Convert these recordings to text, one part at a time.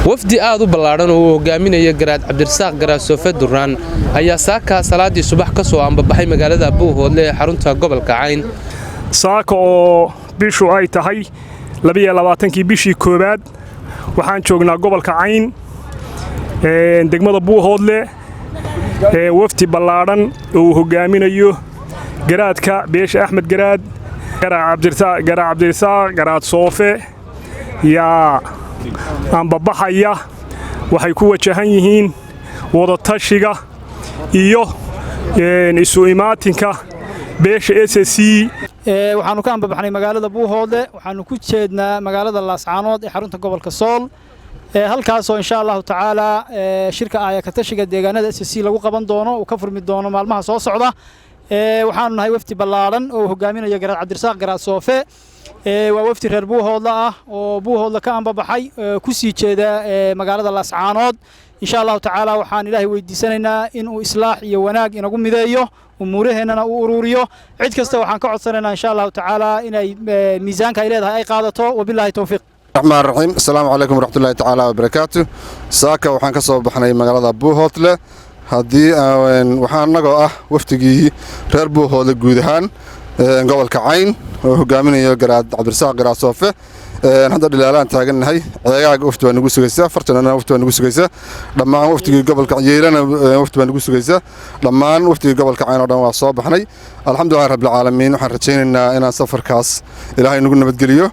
wafdi aad u ballaaran oo hogaaminaya garaad cabdirasaaq garaasoofe duraan ayaa saaka salaadii subax ka soo ambabaxay magaalada Buuhoodle ee xarunta gobolka Cayn saaka oo bishu ay tahay 22kii bishii koobaad waxaan joognaa gobolka Cayn degmada Buuhoodle wafdi ballaaran oo hogaaminayo garaadka beesha Axmed garaad cabdirasaaq garaad soofe yaa ambabaxaya waxay ku wajahan yihiin wada tashiga iyo isu imaatinka beesha SSC waxaanu ka ambabaxnay magaalada Buuhoodle waxaanu ku jeednaa magaalada Laascaanood ee xarunta gobolka Sool halkaas oo insha Allah taala shirka ay ka tashiga deegaanada SSC lagu qaban doono oo ka furmi doono maalmaha soo socda waxaanu nahay wafdi ballaaran oo hogaaminaya garaad cabdirasaaq garaad soofe waa wafdi reer Buuhoodle ah oo Buuhoodle ka ambabaxay ku sii jeeda magaalada Laascaanood insha Allah taala waxaan Ilaahay weydiisanaynaa in uu islaax iyo wanaag inagu mideeyo umuuraheenana uu ururiyo cid kasta waxaan ka codsanaynaa insha Allah taala inay miisaanka ay leedahay ay qaadato wabillahi tawfiiq الرحمن الرحيم السلام عليكم ورحمة الله تعالى وبركاته ساكا وحان كسو بحناي مغالada Buuhoodle hadii waxaan nago waftigii reer Buuhoodle guud ahaan gobolka Cayn oo hogaaminayo garaad cabdirasaaq garaad soofe hadda dhilaalaan taaganahay ceegaaga wafti waa nagu sugaysaa fartanana wafti waa nagu sugaysaa dhammaan waftigii gobolka Yeelana wafti waa nagu sugaysaa dhammaan waftigii gobolka Cayn oo dhan waa soo baxnay alxamdulillaah rabbil caalamiin waxaan rajaynaynaa inaan safarkaas Ilaahay nagu nabadgeliyo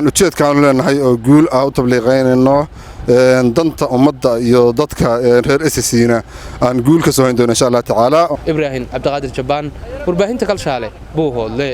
ujeedkaan leenahay oo guul ah u tabliiqeynayno danta ummadda iyo dadka reer SSC-na aan guul ka soo hayn doono insha Allah taala Ibrahim Abdiqaadir Jabaan warbaahinta Kalshaale Buuhoodle